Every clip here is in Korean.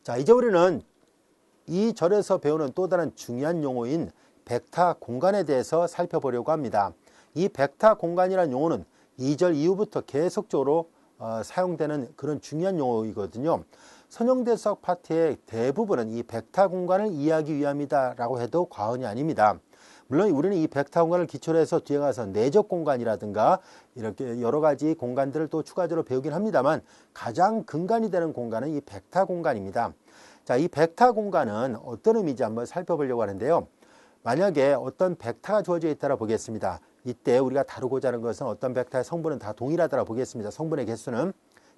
자, 이제 우리는 이 절에서 배우는 또 다른 중요한 용어인 벡터 공간에 대해서 살펴보려고 합니다. 이 벡터 공간이라는 용어는 2절 이후부터 계속적으로 사용되는 그런 중요한 용어이거든요. 선형대수학 파트의 대부분은 이 벡터 공간을 이해하기 위함이다 라고 해도 과언이 아닙니다. 물론 우리는 이 벡터 공간을 기초로 해서 뒤에 가서 내적 공간이라든가 이렇게 여러 가지 공간들을 또 추가적으로 배우긴 합니다만 가장 근간이 되는 공간은 이 벡터 공간입니다. 자, 이 벡터 공간은 어떤 의미인지 한번 살펴보려고 하는데요. 만약에 어떤 벡터가 주어져 있다라 보겠습니다. 이때 우리가 다루고자 하는 것은 어떤 벡터의 성분은 다 동일하다라 보겠습니다. 성분의 개수는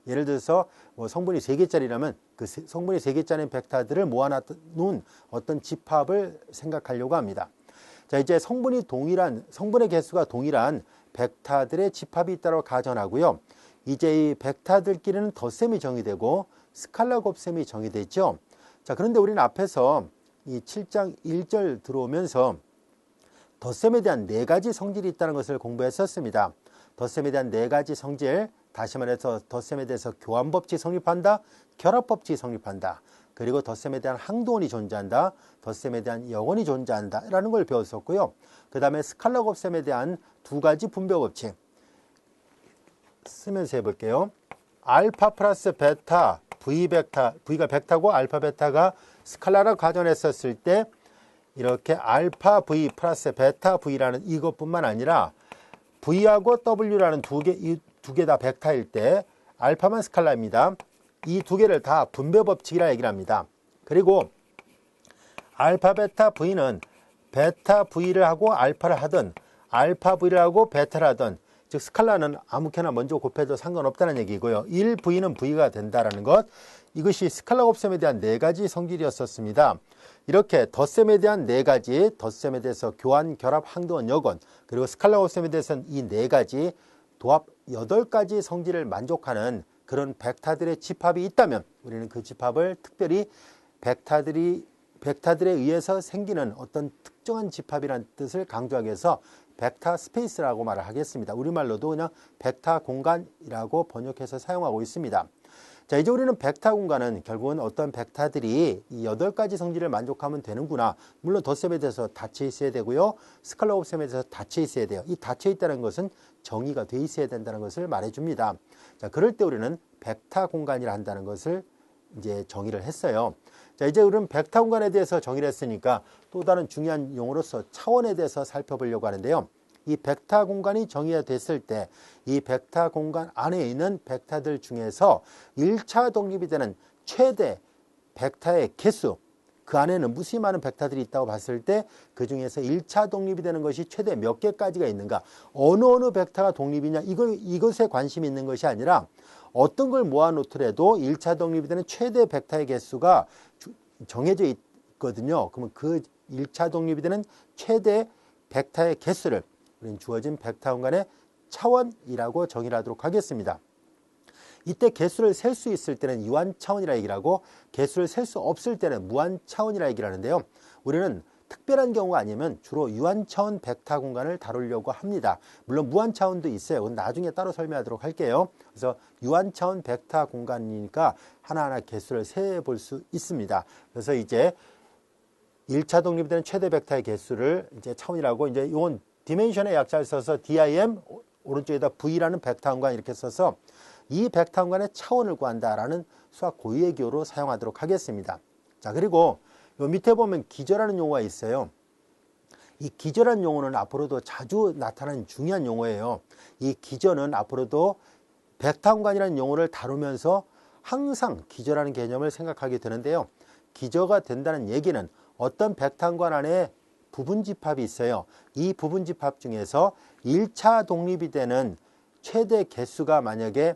예를 들어서 성분이 3개짜리라면 그 성분이 3개짜리인 벡터들을 모아놓은 어떤 집합을 생각하려고 합니다. 자, 이제 성분의 개수가 동일한 벡터들의 집합이 있다고 가정하고요. 이제 이 벡터들끼리는 덧셈이 정의되고 스칼라 곱셈이 정의되죠. 자, 그런데 우리는 앞에서 이 7장 1절 들어오면서 덧셈에 대한 4가지 성질이 있다는 것을 공부했었습니다. 덧셈에 대한 4가지 성질, 다시 말해서 덧셈에 대해서 교환법칙 성립한다, 결합법칙 성립한다, 그리고 덧셈에 대한 항도원이 존재한다, 덧셈에 대한 역원이 존재한다 라는 걸 배웠었고요. 그 다음에 스칼라 곱셈에 대한 2가지 분배법칙 쓰면서 해볼게요. 알파 플러스 베타, V 벡터, V가 벡터고 알파 베타가 스칼라라고 가정했었을 때 이렇게 알파 V 플러스 베타 V라는 이것뿐만 아니라 V하고 W라는 이 두 개 다 벡터일 때 알파만 스칼라입니다. 이 2개를 다 분배법칙이라 얘기를 합니다. 그리고 알파 베타 V는 베타 V를 하고 알파를 하든 알파 V를 하고 베타를 하든 즉 스칼라는 아무렇게나 먼저 곱해도 상관없다는 얘기고요. 1V는 V가 된다는 것, 이것이 스칼라 곱셈에 대한 4가지 성질이었었습니다. 이렇게 덧셈에 대한 4가지, 덧셈에 대해서 교환, 결합, 항도원, 역원, 그리고 스칼라 곱셈에 대해서는 이 4가지 도합 8가지 성질을 만족하는 그런 벡터들의 집합이 있다면 우리는 그 집합을 특별히 벡터들에 의해서 생기는 어떤 특정한 집합이라는 뜻을 강조하기 위해서 벡터 스페이스라고 말을 하겠습니다. 우리말로도 그냥 벡터 공간이라고 번역해서 사용하고 있습니다. 자, 이제 우리는 벡터 공간은 결국은 어떤 벡터들이 이 8가지 성질을 만족하면 되는구나. 물론 덧셈에 대해서 닫혀 있어야 되고요. 스칼라 곱셈에 대해서 닫혀 있어야 돼요. 이 닫혀 있다는 것은 정의가 돼 있어야 된다는 것을 말해줍니다. 자, 그럴 때 우리는 벡터 공간이라 한다는 것을 이제 정의를 했어요. 자, 이제 우리는 벡터 공간에 대해서 정의를 했으니까 또 다른 중요한 용어로서 차원에 대해서 살펴보려고 하는데요. 이 벡터 공간이 정의가 됐을 때 이 벡터 공간 안에 있는 벡터들 중에서 1차 독립이 되는 최대 벡터의 개수, 그 안에는 무수히 많은 벡터들이 있다고 봤을 때 그 중에서 1차 독립이 되는 것이 최대 몇 개까지가 있는가, 어느 벡터가 독립이냐, 이것에 관심이 있는 것이 아니라 어떤 걸 모아놓더라도 1차 독립이 되는 최대 벡터의 개수가 정해져 있거든요. 그러면 그 1차 독립이 되는 최대 벡터의 개수를 우리는 주어진 벡터 공간의 차원이라고 정의를 하도록 하겠습니다. 이때 개수를 셀 수 있을 때는 유한 차원이라 얘기를 하고 개수를 셀 수 없을 때는 무한 차원이라 얘기를 하는데요. 우리는 특별한 경우가 아니면 주로 유한 차원 벡터 공간을 다루려고 합니다. 물론 무한 차원도 있어요. 그건 나중에 따로 설명하도록 할게요. 그래서 유한 차원 벡터 공간이니까 하나하나 개수를 세볼 수 있습니다. 그래서 이제 1차 독립이 되는 최대 벡터의 개수를 이제 차원이라고, 이제 이건 디멘션의 약자를 써서 DIM 오른쪽에다 V라는 벡터 공간 이렇게 써서 이 벡터 공간의 차원을 구한다라는 수학 고유의 기호로 사용하도록 하겠습니다. 자, 그리고 요 밑에 보면 기저라는 용어가 있어요. 이 기저라는 용어는 앞으로도 자주 나타나는 중요한 용어예요. 이 기저는 앞으로도 벡터 공간이라는 용어를 다루면서 항상 기저라는 개념을 생각하게 되는데요. 기저가 된다는 얘기는 어떤 벡터 공간 안에 부분 집합이 있어요. 이 부분 집합 중에서 1차 독립이 되는 최대 개수가 만약에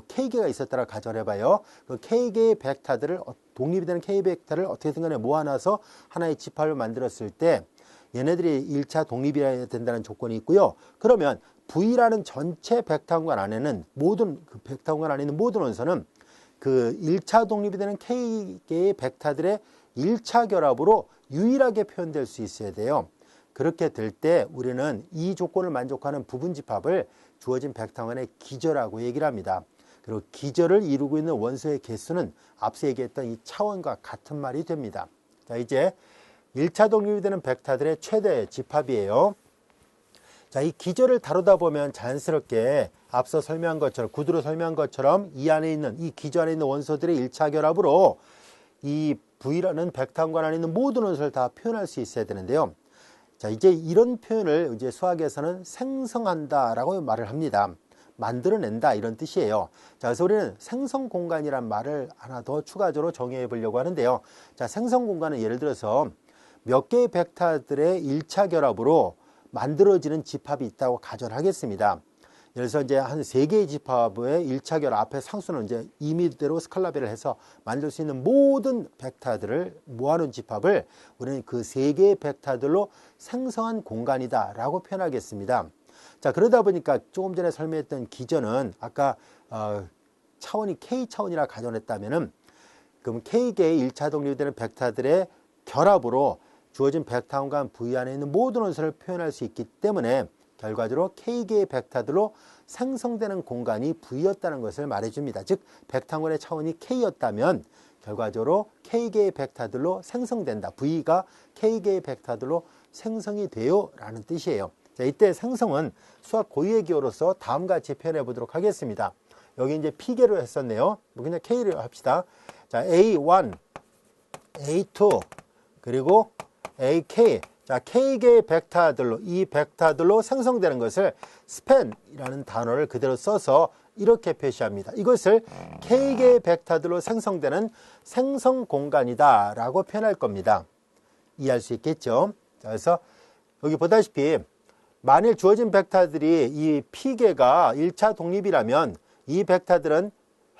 K개가 있었다라 가정해봐요. 그 K개의 벡터들을, 독립이 되는 K 벡터를 어떻게든 간에 모아놔서 하나의 집합을 만들었을 때 얘네들이 1차 독립이 된다는 조건이 있고요. 그러면 V라는 전체 벡터 공간 안에는 그 벡터 공간 안에 있는 모든 원소는 그 1차 독립이 되는 K개의 벡터들의 1차 결합으로 유일하게 표현될 수 있어야 돼요. 그렇게 될 때 우리는 이 조건을 만족하는 부분 집합을 주어진 벡터 공간의 기저라고 얘기를 합니다. 그리고 기저를 이루고 있는 원소의 개수는 앞서 얘기했던 이 차원과 같은 말이 됩니다. 자, 이제 1차 독립이 되는 벡터들의 최대 집합이에요. 자, 이 기저를 다루다 보면 자연스럽게 앞서 설명한 것처럼, 구두로 설명한 것처럼 이 안에 있는, 이 기저 안에 있는 원소들의 1차 결합으로 이 V라는 벡터 공간 안에 있는 모든 원소를 다 표현할 수 있어야 되는데요. 자, 이제 이런 표현을 이제 수학에서는 생성한다라고 말을 합니다. 만들어낸다 이런 뜻이에요. 자, 그래서 우리는 생성 공간이란 말을 하나 더 추가적으로 정의해 보려고 하는데요. 자, 생성 공간은 예를 들어서 몇 개의 벡터들의 1차 결합으로 만들어지는 집합이 있다고 가정을 하겠습니다. 그래서 이제 한 3개의 집합의 1차 결합 앞에 상수는 이제 임의대로 스칼라별을 해서 만들 수 있는 모든 벡터들을 모아놓은 집합을 우리는 그 3개의 벡터들로 생성한 공간이다 라고 표현하겠습니다. 자, 그러다 보니까 조금 전에 설명했던 기저는 아까 차원이 K차원이라 가정했다면은 그럼 K개의 1차 독립되는 벡터들의 결합으로 주어진 벡터 공간 V 안에 있는 모든 원소를 표현할 수 있기 때문에 결과적으로 K개의 벡터들로 생성되는 공간이 V였다는 것을 말해줍니다. 즉, 벡터 공간의 차원이 K였다면 결과적으로 K개의 벡터들로 생성된다. V가 K개의 벡터들로 생성이 돼요 라는 뜻이에요. 자, 이때 생성은 수학 고유의 기호로서 다음과 같이 표현해 보도록 하겠습니다. 여기 이제 P개로 했었네요. 그냥 K를 합시다. 자, A1, A2, 그리고 AK. 자, K개의 벡터들로, 이 벡터들로 생성되는 것을 스팬이라는 단어를 그대로 써서 이렇게 표시합니다. 이것을 K개의 벡터들로 생성되는 생성 공간이다 라고 표현할 겁니다. 이해할 수 있겠죠? 자, 그래서 여기 보다시피 만일 주어진 벡터들이 이 P개가 1차 독립이라면 이 벡터들은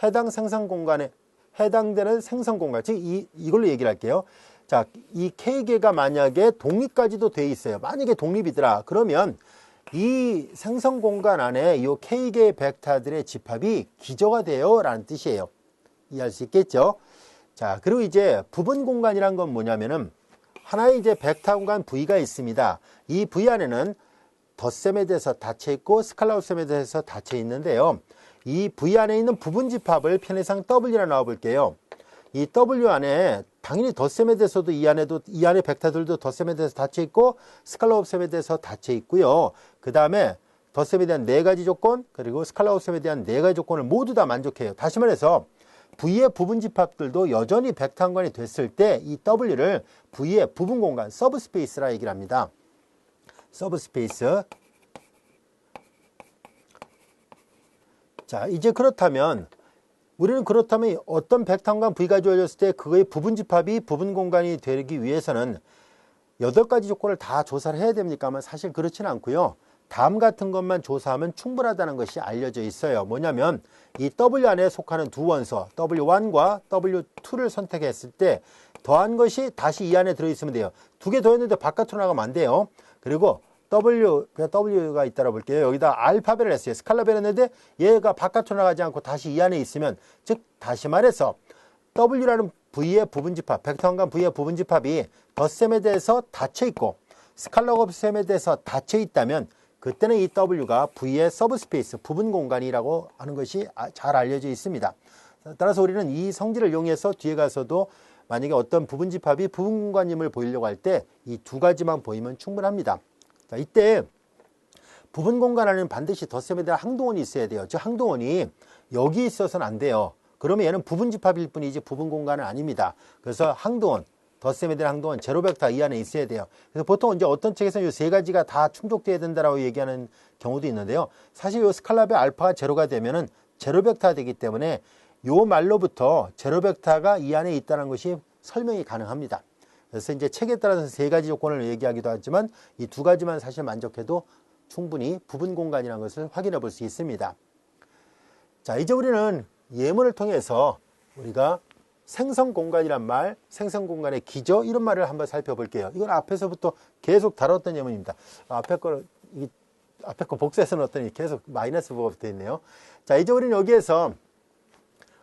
해당 생성 공간에 해당되는 생성 공간, 즉 이걸로 얘기를 할게요. 자, 이 K개가 만약에 독립까지도 돼 있어요. 만약에 독립이더라. 그러면 이 생성 공간 안에 이 K개의 벡터들의 집합이 기저가 돼요 라는 뜻이에요. 이해할 수 있겠죠? 자, 그리고 이제 부분 공간이란 건 뭐냐면은 하나의 이제 벡터 공간 V가 있습니다. 이 V 안에는 덧셈에 대해서 닫혀 있고 스칼라 곱셈에 대해서 닫혀 있는데요. 이 V 안에 있는 부분 집합을 편의상 W라 나와 볼게요. 이 W 안에 당연히 덧셈에 대해서도 이 안에 벡터들도 덧셈에 대해서 닫혀 있고 스칼라 곱셈에 대해서 닫혀 있고요. 그 다음에 덧셈에 대한 4가지 조건 그리고 스칼라 곱셈에 대한 4가지 조건을 모두 다 만족해요. 다시 말해서 V의 부분 집합들도 여전히 벡터 공간이 됐을 때 이 W를 V의 부분 공간 서브스페이스라 얘기를 합니다. 서브스페이스. 자, 이제 그렇다면 우리는 어떤 벡터 공간 V가 주어졌을 때 그거의 부분 집합이 부분 공간이 되기 위해서는 8가지 조건을 다 조사를 해야 됩니까? 하면 사실 그렇지는 않고요. 다음 같은 것만 조사하면 충분하다는 것이 알려져 있어요. 뭐냐면 이 W 안에 속하는 두 원소 W1과 W2를 선택했을 때 더한 것이 다시 이 안에 들어있으면 돼요. 2개 더했는데 바깥으로 나가면 안 돼요. 그리고 그냥 W가 있다라 볼게요. 여기다 알파벳을 했어요. 스칼라벨 했는데 얘가 바깥으로 나가지 않고 다시 이 안에 있으면, 즉 다시 말해서 W라는 V의 부분집합, 벡터 공간 V의 부분집합이 덧셈에 대해서 닫혀 있고 스칼라 곱셈에 대해서 닫혀 있다면 그때는 이 W가 V의 서브스페이스, 부분 공간이라고 하는 것이 잘 알려져 있습니다. 따라서 우리는 이 성질을 이용해서 뒤에 가서도 만약에 어떤 부분집합이 부분 공간임을 보이려고 할 때 이 2가지만 보이면 충분합니다. 자, 이때 부분 공간 안에는 반드시 덧셈에 대한 항동원이 있어야 돼요. 즉 항동원이 여기 있어서는 안 돼요. 그러면 얘는 부분 집합일 뿐이지 부분 공간은 아닙니다. 그래서 항동원, 덧셈에 대한 항동원, 제로 벡터 이 안에 있어야 돼요. 그래서 보통 이제 어떤 책에서는 이 3가지가 다 충족돼야 된다라고 얘기하는 경우도 있는데요. 사실 이 스칼라별 알파가 제로가 되면은 제로 벡터가 되기 때문에 요 말로부터 제로 벡터가 이 안에 있다는 것이 설명이 가능합니다. 그래서 이제 책에 따라서 3가지 조건을 얘기하기도 하지만 이 2가지만 사실 만족해도 충분히 부분 공간이라는 것을 확인해 볼 수 있습니다. 자, 이제 우리는 예문을 통해서 우리가 생성 공간이란 말, 생성 공간의 기저 이런 말을 한번 살펴볼게요. 이건 앞에서부터 계속 다뤘던 예문입니다. 앞에 거 복수해서 넣었더니 계속 마이너스가 붙어 있네요. 자, 이제 우리는 여기에서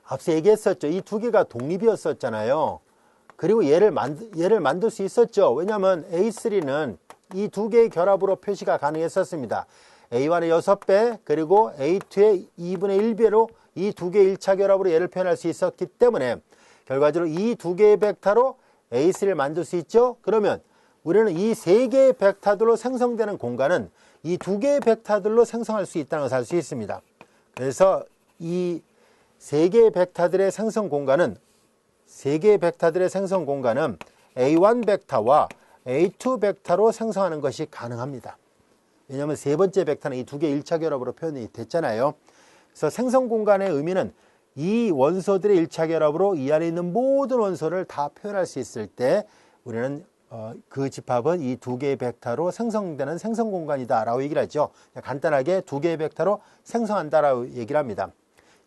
앞서 얘기했었죠. 이 2개가 독립이었었잖아요. 그리고 얘를 만들 수 있었죠. 왜냐하면 A3는 이 2개의 결합으로 표시가 가능했었습니다. A1의 6배 그리고 A2의 2분의 1배로 이 두 개의 1차 결합으로 얘를 표현할 수 있었기 때문에 결과적으로 이 두 개의 벡터로 A3를 만들 수 있죠. 그러면 우리는 이 세 개의 벡터들로 생성되는 공간은 이 두 개의 벡터들로 생성할 수 있다는 것을 알 수 있습니다. 그래서 이 세 개의 벡터들의 생성 공간은 A1 벡터와 A2 벡터로 생성하는 것이 가능합니다. 왜냐하면 세 번째 벡터는 이 두 개의 1차 결합으로 표현이 됐잖아요. 그래서 생성 공간의 의미는 이 원소들의 1차 결합으로 이 안에 있는 모든 원소를 다 표현할 수 있을 때 우리는 그 집합은 이 두 개의 벡터로 생성되는 생성 공간이다 라고 얘기를 하죠. 간단하게 두 개의 벡터로 생성한다 라고 얘기를 합니다.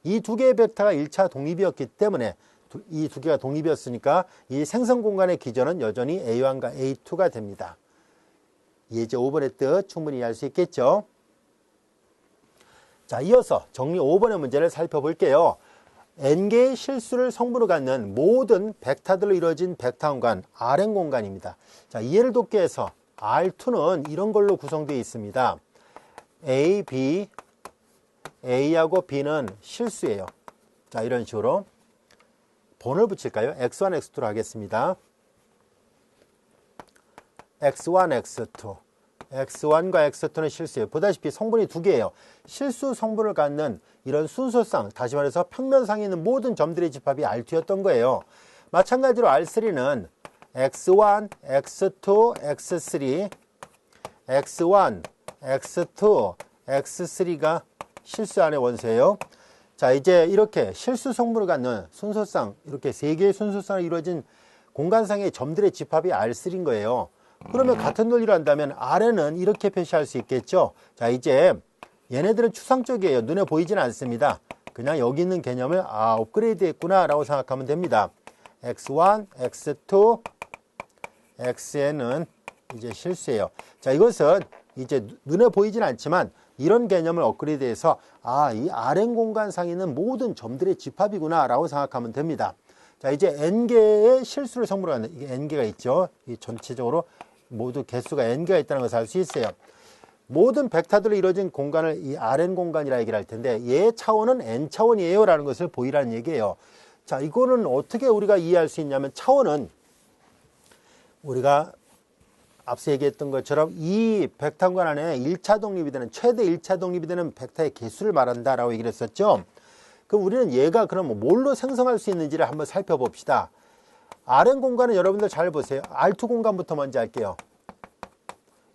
이 두 개의 벡터가 1차 독립이었기 때문에 이 두 개가 독립이었으니까 이 생성 공간의 기전은 여전히 A1과 A2가 됩니다. 예제 5번의 뜻 충분히 이해할 수 있겠죠. 자, 이어서 정리 5번의 문제를 살펴볼게요. n개의 실수를 성분으로 갖는 모든 벡터들로 이루어진 벡터 공간 Rn 공간입니다. 자, 이해를 돕기 위해서 R2는 이런 걸로 구성되어 있습니다. A, B, A하고 B는 실수예요. 자, 이런 식으로 번호를 붙일까요? X1, X2로 하겠습니다. X1, X2. X1과 X2는 실수예요. 보다시피 성분이 두 개예요. 실수 성분을 갖는 이런 순서상, 다시 말해서 평면상에 있는 모든 점들의 집합이 R2였던 거예요. 마찬가지로 R3는 X1, X2, X3, X1, X2, X3가 실수 안의 원소예요. 자, 이제 이렇게 실수 성분을 갖는 순서상, 이렇게 세 개의 순서상으로 이루어진 공간상의 점들의 집합이 R3인 거예요. 그러면 같은 논리로 한다면 Rn은 이렇게 표시할 수 있겠죠. 자, 이제 얘네들은 추상적이에요. 눈에 보이지는 않습니다. 그냥 여기 있는 개념을 업그레이드 했구나 라고 생각하면 됩니다. X1, X2, Xn은 이제 실수예요. 자, 이것은 이제 눈에 보이지는 않지만 이런 개념을 업그레이드해서 이 Rn 공간상에 있는 모든 점들의 집합이구나 라고 생각하면 됩니다. 자, 이제 n개의 실수를 성분으로 갖는 이게 n개가 있죠. 이 전체적으로 모두 개수가 n개가 있다는 것을 알 수 있어요. 모든 벡터들로 이루어진 공간을 이 Rn 공간이라 얘기를 할 텐데 얘의 차원은 n차원이에요 라는 것을 보이라는 얘기예요. 자, 이거는 어떻게 우리가 이해할 수 있냐면 차원은 우리가 앞서 얘기했던 것처럼 이 벡터 공간 안에 1차 독립이 되는 최대 1차 독립이 되는 벡터의 개수를 말한다 라고 얘기를 했었죠. 그럼 우리는 얘가 그럼 뭘로 생성할 수 있는지를 한번 살펴봅시다. Rn 공간은 여러분들 잘 보세요. R2 공간부터 먼저 할게요.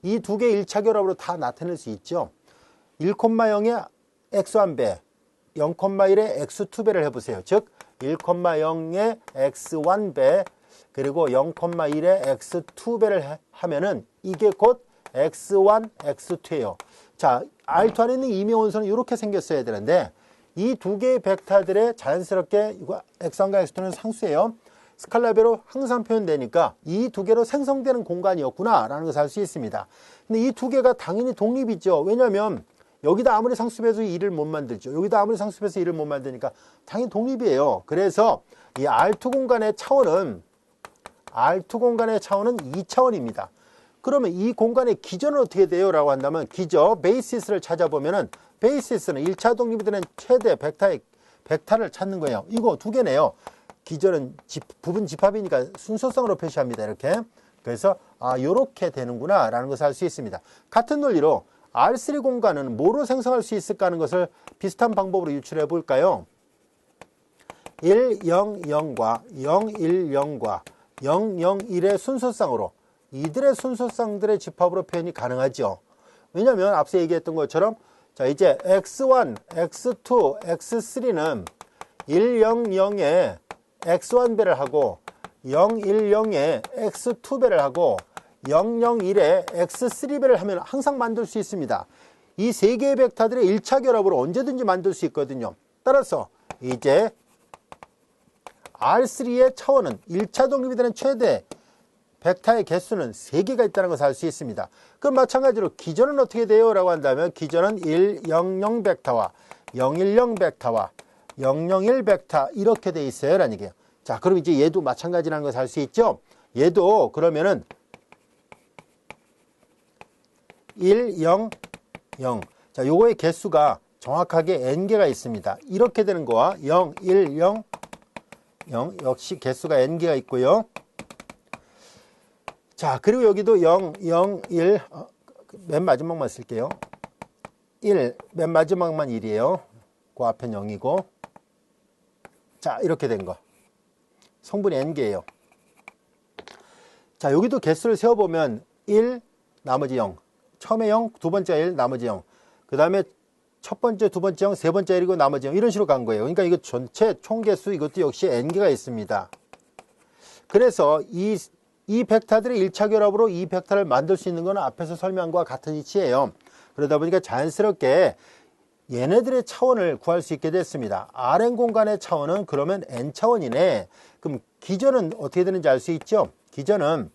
이 두 개의 1차 결합으로 다 나타낼 수 있죠. 1,0의 x1배, 0,1의 x2배를 해보세요. 즉 1,0의 x1배 그리고 0,1의 x2배를 하면은 이게 곧 x1, x2예요. 자, R2 안에 있는 임의원소는 이렇게 생겼어야 되는데 이 두 개의 벡터들의 자연스럽게 이거 x1과 x2는 상수예요. 스칼라별로 항상 표현되니까 이 두 개로 생성되는 공간이었구나 라는 것을 알 수 있습니다. 근데 이 두 개가 당연히 독립이죠. 왜냐하면 여기다 아무리 상수배해서 2를 못 만들죠. 여기다 아무리 상수배해서 2를 못 만드니까 당연히 독립이에요. 그래서 이 R2 공간의 차원은 2차원입니다. 그러면 이 공간의 기전은 어떻게 돼요? 라고 한다면 기저, 베이시스를 찾아보면은 베이시스는 1차 독립이 되는 최대 벡터를 찾는 거예요. 이거 두 개네요. 기전은 부분 집합이니까 순서상으로 표시합니다. 이렇게. 그래서 요렇게 되는구나 라는 것을 알 수 있습니다. 같은 논리로 R3 공간은 뭐로 생성할 수 있을까 하는 것을 비슷한 방법으로 유출해 볼까요? 1, 0, 0과 0, 1, 0과 0, 0, 1의 순서상으로 이들의 순서상들의 집합으로 표현이 가능하죠. 왜냐하면 앞서 얘기했던 것처럼 자, 이제 x1, x2, x3는 1, 0, 0에 x1배를 하고 0, 1, 0에 x2배를 하고 0, 0, 1에 x3배를 하면 항상 만들 수 있습니다. 이 세 개의 벡터들의 1차 결합으로 언제든지 만들 수 있거든요. 따라서 이제 R3의 차원은 1차 독립이 되는 최대 벡터의 개수는 3개가 있다는 것을 알 수 있습니다. 그럼 마찬가지로 기전은 어떻게 돼요? 라고 한다면 기전은 1, 0, 0 벡터와 0, 1, 0 벡터와 0, 0, 1 벡터 이렇게 돼 있어요 라는 얘기예요. 자, 그럼 이제 얘도 마찬가지라는 것을 알 수 있죠. 얘도 그러면은 1, 0, 0. 자, 요거의 개수가 정확하게 n개가 있습니다. 이렇게 되는 거와 0, 1, 0, 0 역시 개수가 n개가 있고요. 자, 그리고 여기도 0, 0, 1, 맨 마지막만 쓸게요. 1, 맨 마지막만 1이에요. 그 앞엔 0이고. 자, 이렇게 된 거. 성분이 n개예요. 자, 여기도 개수를 세어보면 1, 나머지 0. 처음에 0, 두 번째 1, 나머지 0. 그 다음에 첫 번째, 두 번째 0, 세 번째 1이고 나머지 0. 이런 식으로 간 거예요. 그러니까 이거 전체 총개수 이것도 역시 n개가 있습니다. 그래서 이 벡터들의 1차 결합으로 이 벡터를 만들 수 있는 건 앞에서 설명한 것과 같은 이치예요. 그러다 보니까 자연스럽게 얘네들의 차원을 구할 수 있게 됐습니다. Rn 공간의 차원은 그러면 n차원이네. 그럼 기전은 어떻게 되는지 알 수 있죠? 기전은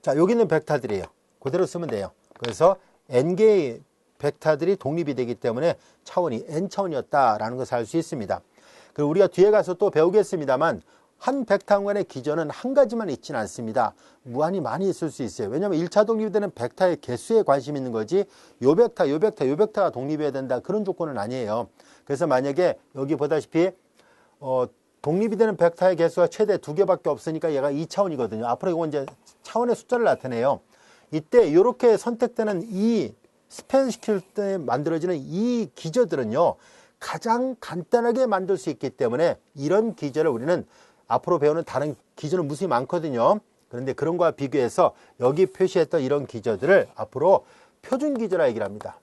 자, 여기 있는 벡터들이에요. 그대로 쓰면 돼요. 그래서 n개의 벡터들이 독립이 되기 때문에 차원이 n차원이었다라는 것을 알 수 있습니다. 그리고 우리가 뒤에 가서 또 배우겠습니다만 한 벡터 공간의 기전은 한 가지만 있지는 않습니다. 무한히 많이 있을 수 있어요. 왜냐하면 1차 독립이 되는 벡터의 개수에 관심이 있는 거지 요 벡터, 요 벡터, 요 벡터가 독립해야 된다 그런 조건은 아니에요. 그래서 만약에 여기 보다시피 독립이 되는 벡터의 개수가 최대 2개밖에 없으니까 얘가 2차원이거든요. 앞으로 이건 이제 차원의 숫자를 나타내요. 이때 이렇게 선택되는 이 스팬 시킬 때 만들어지는 이 기저들은요, 가장 간단하게 만들 수 있기 때문에 이런 기저를 우리는 앞으로 배우는 다른 기저는 무수히 많거든요. 그런데 그런 거와 비교해서 여기 표시했던 이런 기저들을 앞으로 표준 기저라 얘기를 합니다.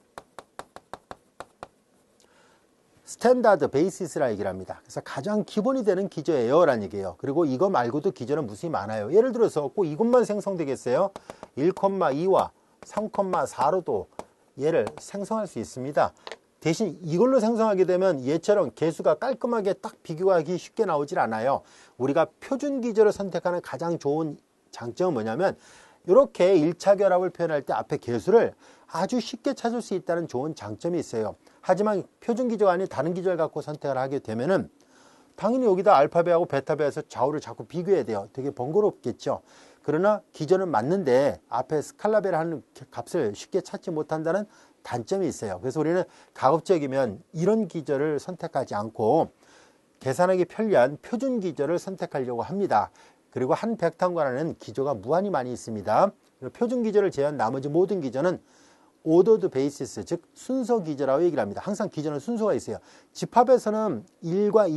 스탠다드 베이시스라 얘기를 합니다. 그래서 가장 기본이 되는 기저예요 라는 얘기예요. 그리고 이거 말고도 기저는 무수히 많아요. 예를 들어서 꼭 이것만 생성되겠어요? 1,2와 3,4로도 얘를 생성할 수 있습니다. 대신 이걸로 생성하게 되면 얘처럼 개수가 깔끔하게 딱 비교하기 쉽게 나오질 않아요. 우리가 표준 기저를 선택하는 가장 좋은 장점은 뭐냐면 이렇게 1차 결합을 표현할 때 앞에 개수를 아주 쉽게 찾을 수 있다는 좋은 장점이 있어요. 하지만 표준 기저가 아닌 다른 기저를 갖고 선택을 하게 되면은 당연히 여기다 알파벳하고 베타벳에서 좌우를 자꾸 비교해야 돼요. 되게 번거롭겠죠. 그러나 기저는 맞는데 앞에 스칼라벨 하는 값을 쉽게 찾지 못한다는 단점이 있어요. 그래서 우리는 가급적이면 이런 기저를 선택하지 않고 계산하기 편리한 표준 기저를 선택하려고 합니다. 그리고 한 벡터관에는 기저가 무한히 많이 있습니다. 표준 기저를 제외한 나머지 모든 기저는 오더드 베이시스, 즉 순서 기저라고 얘기를 합니다. 항상 기저는 순서가 있어요. 집합에서는 1과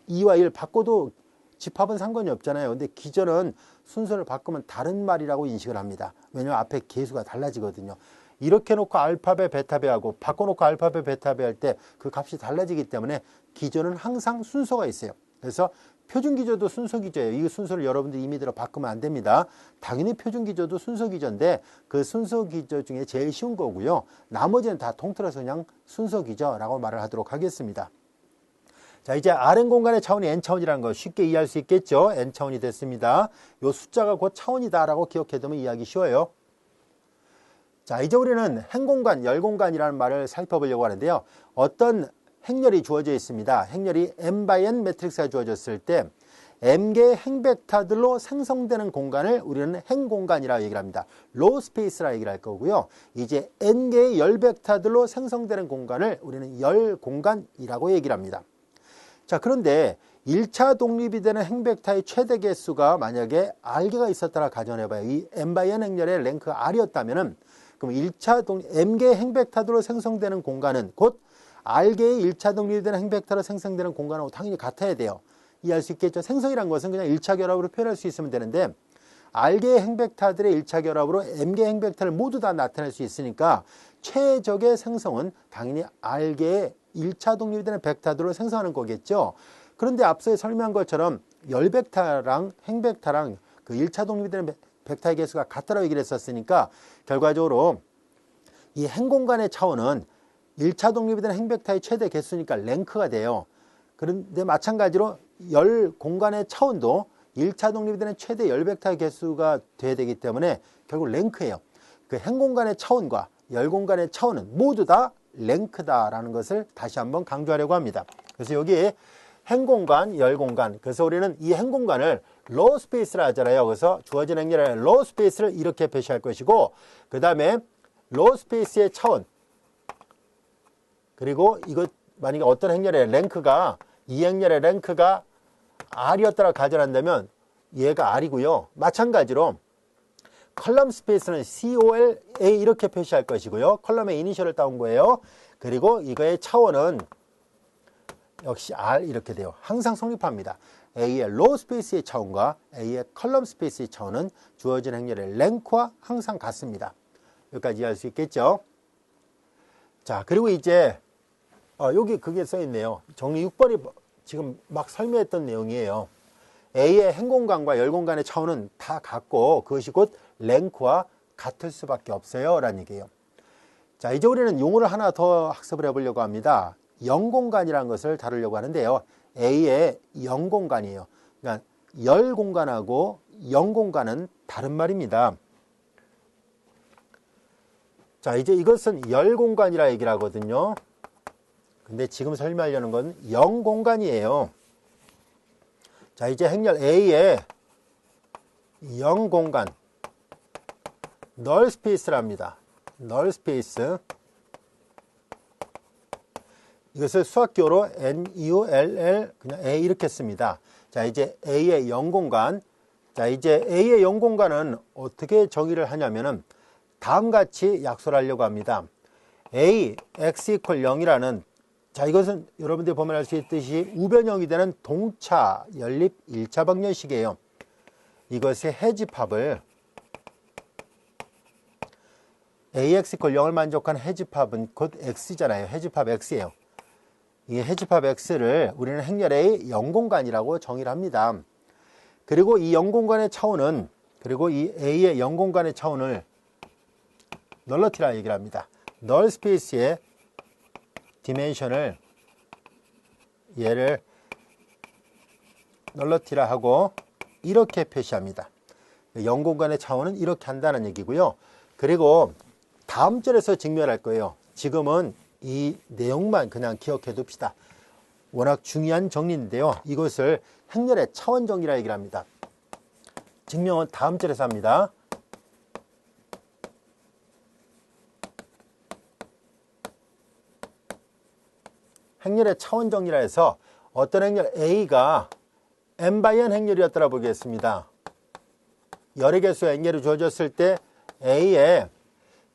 2와 1 바꿔도 집합은 상관이 없잖아요. 근데 기저는 순서를 바꾸면 다른 말이라고 인식을 합니다. 왜냐하면 앞에 개수가 달라지거든요. 이렇게 놓고 알파벳, 베타벳하고 바꿔놓고 알파벳, 베타벳 할 때 그 값이 달라지기 때문에 기저는 항상 순서가 있어요. 그래서 표준 기저도 순서 기저예요. 이 순서를 여러분들이 임의대로 바꾸면 안 됩니다. 당연히 표준 기저도 순서 기저인데 그 순서 기저 중에 제일 쉬운 거고요. 나머지는 다 통틀어서 그냥 순서 기저라고 말을 하도록 하겠습니다. 자, 이제 Rn 공간의 차원이 n차원이라는 거 쉽게 이해할 수 있겠죠. n차원이 됐습니다. 이 숫자가 곧 차원이다라고 기억해두면 이해하기 쉬워요. 자, 이제 우리는 행공간, 열공간이라는 말을 살펴보려고 하는데요. 어떤 행렬이 주어져 있습니다. 행렬이 m×n 매트릭스가 주어졌을 때 m개의 행벡터들로 생성되는 공간을 우리는 행공간이라고 얘기를 합니다. 로우 스페이스라 얘기를 할 거고요. 이제 n개의 열벡터들로 생성되는 공간을 우리는 열공간이라고 얘기를 합니다. 자, 그런데 1차 독립이 되는 행벡터의 최대 개수가 만약에 R개가 있었다라 가정해봐요. 이 m×n 행렬의 랭크가 R이었다면은 그럼 1차 m개의 행벡터들로 생성되는 공간은 곧 R개의 1차 독립이 되는 행벡터로 생성되는 공간하고 당연히 같아야 돼요. 이해할 수 있겠죠? 생성이란 것은 그냥 1차 결합으로 표현할 수 있으면 되는데 R개의 행벡터들의 1차 결합으로 m개의 행벡터를 모두 다 나타낼 수 있으니까 최적의 생성은 당연히 R개의 1차 독립이 되는 벡터들로 생성하는 거겠죠. 그런데 앞서 설명한 것처럼 열벡터랑 행벡터랑 그 1차 독립이 되는 벡터의 개수가 같다라고 얘기를 했었으니까 결과적으로 이 행공간의 차원은 1차 독립이 되는 행벡터의 최대 개수니까 랭크가 돼요. 그런데 마찬가지로 열 공간의 차원도 1차 독립이 되는 최대 열벡터의 개수가 돼야 되기 때문에 결국 랭크예요. 그 행공간의 차원과 열공간의 차원은 모두 다 랭크다라는 것을 다시 한번 강조하려고 합니다. 그래서 여기에 행공간, 열공간, 그래서 우리는 이 행공간을 로우 스페이스라 하잖아요. 그래서 주어진 행렬의 로우 스페이스를 이렇게 표시할 것이고 그 다음에 로우 스페이스의 차원, 그리고 이거 만약에 어떤 행렬의 랭크가 이 행렬의 랭크가 R이었다고 가정한다면 얘가 R이고요. 마찬가지로 컬럼 스페이스는 COLA 이렇게 표시할 것이고요. 컬럼의 이니셜을 따온 거예요. 그리고 이거의 차원은 역시 R 이렇게 돼요. 항상 성립합니다. A의 로우 스페이스의 차원과 A의 컬럼 스페이스의 차원은 주어진 행렬의 랭크와 항상 같습니다. 여기까지 이해할 수 있겠죠? 자, 그리고 이제 여기 그게 써 있네요. 정리 6번이 지금 막 설명했던 내용이에요. A의 행공간과 열공간의 차원은 다 같고 그것이 곧 랭크와 같을 수밖에 없어요 라는 얘기예요. 자, 이제 우리는 용어를 하나 더 학습을 해보려고 합니다. 영공간이라는 것을 다루려고 하는데요. A의 영공간이에요. 그러니까 열공간하고 영공간은 다른 말입니다. 자, 이제 이것은 열공간이라 얘기를 하거든요. 근데 지금 설명하려는 건 영공간이에요. 자, 이제 행렬 A의 영공간 널 스페이스랍니다. 널 스페이스. 이것을 수학교로 NULL 그냥 A 이렇게 씁니다. 자, 이제 A의 영공간. 자, 이제 A의 영공간은 어떻게 정의를 하냐면은 다음같이 약속을 하려고 합니다. A, x equal 0이라는, 자, 이것은 여러분들이 보면 알 수 있듯이 우변형이 되는 동차 연립 1차 방정식이에요. 이것의 해집합을 AX equal 0을 만족한 해집합은 곧 X잖아요. 해집합 X예요. 이 해집합 X를 우리는 행렬 A 영공간이라고 정의를 합니다. 그리고 이 영공간의 차원은, 그리고 이 A의 영공간의 차원을 널러티라 얘기를 합니다. 널 스페이스의 디멘션을 얘를 널러티라 하고 이렇게 표시합니다. 영공간의 차원은 이렇게 한다는 얘기고요. 그리고 다음 절에서 증명할 거예요. 지금은 이 내용만 그냥 기억해 둡시다. 워낙 중요한 정리인데요. 이것을 행렬의 차원 정리라 얘기를 합니다. 증명은 다음 절에서 합니다. 행렬의 차원 정리라 해서 어떤 행렬 A가 n×n 행렬이었더라 보겠습니다. 열의 개수의 행렬이 주어졌을 때 A에,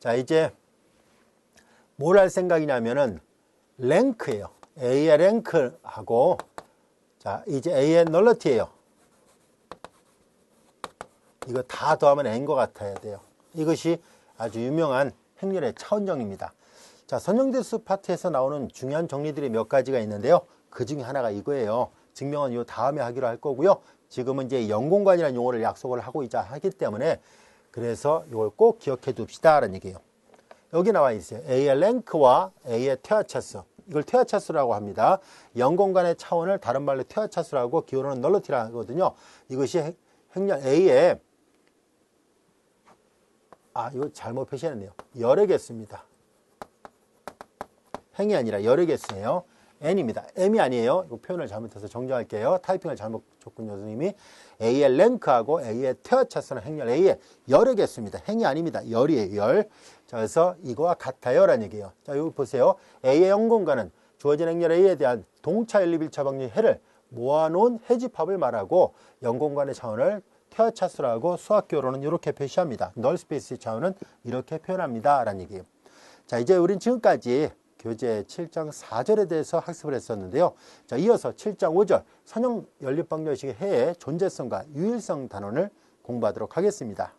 자, 이제 뭘 할 생각이냐면은 랭크예요. A의 랭크하고, 자, 이제 A의 널러티예요. 이거 다 더하면 n인 것 같아야 돼요. 이것이 아주 유명한 행렬의 차원 정리입니다. 자, 선형대수 파트에서 나오는 중요한 정리들이 몇 가지가 있는데요. 그 중에 하나가 이거예요. 증명은 이 다음에 하기로 할 거고요. 지금은 이제 영공간이라는 용어를 약속을 하고 있자 하기 때문에, 그래서 이걸 꼭 기억해 둡시다 라는 얘기예요. 여기 나와 있어요. A의 랭크와 A의 퇴화차수. 이걸 퇴화차수라고 합니다. 영공간의 차원을 다른 말로 퇴화차수라고, 기호로는 널러티라 하거든요. 이것이 행렬 A의, 이거 잘못 표시했네요. 열의 개수입니다. 행이 아니라 열의 개수예요. n입니다. m이 아니에요. 이거 표현을 잘못해서 정정할게요. 타이핑을 잘못 줬군요, 선생님이. A의 랭크하고 A의 퇴화차수는 행렬 A의 열의 개수입니다. 행이 아닙니다. 열이에요, 열. 자, 그래서 이거와 같아요 라는 얘기예요. 자, 여기 보세요. A의 영공간은 주어진 행렬 A에 대한 동차 연립 1차 방정식 해를 모아놓은 해집합을 말하고, 영공간의 차원을 퇴화차수라고 수학교로는 이렇게 표시합니다. 널 스페이스의 차원은 이렇게 표현합니다 라는 얘기예요. 자, 이제 우린 지금까지 교재 7장 4절에 대해서 학습을 했었는데요. 자, 이어서 7장 5절 선형 연립 방정식의 해의 존재성과 유일성 단원을 공부하도록 하겠습니다.